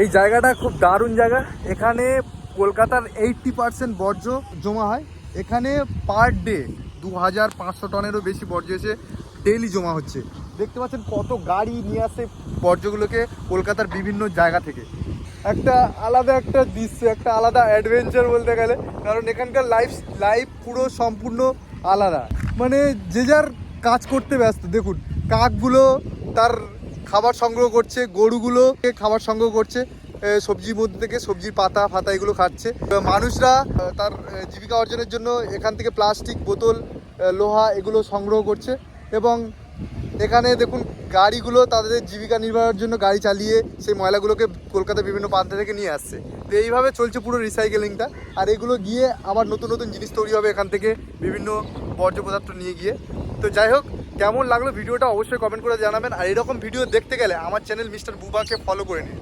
এই জায়গাটা খুব দারুণ জায়গা। এখানে কলকাতার 80% বর্জ্য জমা হয়। এখানে পার ডে 2500 টনেরও বেশি বর্জ্য এসে ডেইলি জমা হচ্ছে। দেখতে পাচ্ছেন কত গাড়ি নিয়ে আসে বর্জ্যগুলোকে কলকাতার বিভিন্ন জায়গা থেকে। একটা আলাদা একটা দৃশ্য, একটা আলাদা অ্যাডভেঞ্চার বলতে গেলে, কারণ এখানকার লাইফ পুরো সম্পূর্ণ আলাদা। মানে যে যার কাজ করতে ব্যস্ত। দেখুন কাকগুলো তার খাবার সংগ্রহ করছে, গরুগুলো খাবার সংগ্রহ করছে, সবজির মধ্যে থেকে সবজির পাতা ফাতা এগুলো খাচ্ছে। মানুষরা তার জীবিকা অর্জনের জন্য এখান থেকে প্লাস্টিক বোতল, লোহা এগুলো সংগ্রহ করছে। এবং এখানে দেখুন গাড়িগুলো তাদের জীবিকা নির্বাহের জন্য গাড়ি চালিয়ে সেই ময়লাগুলোকে কলকাতার বিভিন্ন প্রান্ত থেকে নিয়ে আসছে। তো এইভাবে চলছে পুরো রিসাইকেলিংটা। আর এগুলো গিয়ে আবার নতুন নতুন জিনিস তৈরি হবে এখান থেকে, বিভিন্ন বর্জ্য পদার্থ নিয়ে গিয়ে। তো যাই হোক, কেমন লাগলো ভিডিওটা অবশ্যই কমেন্ট করে জানাবেন। আর এরকম ভিডিও দেখতে গেলে আমার চ্যানেল মিস্টার বুবাকে ফলো করে নিন।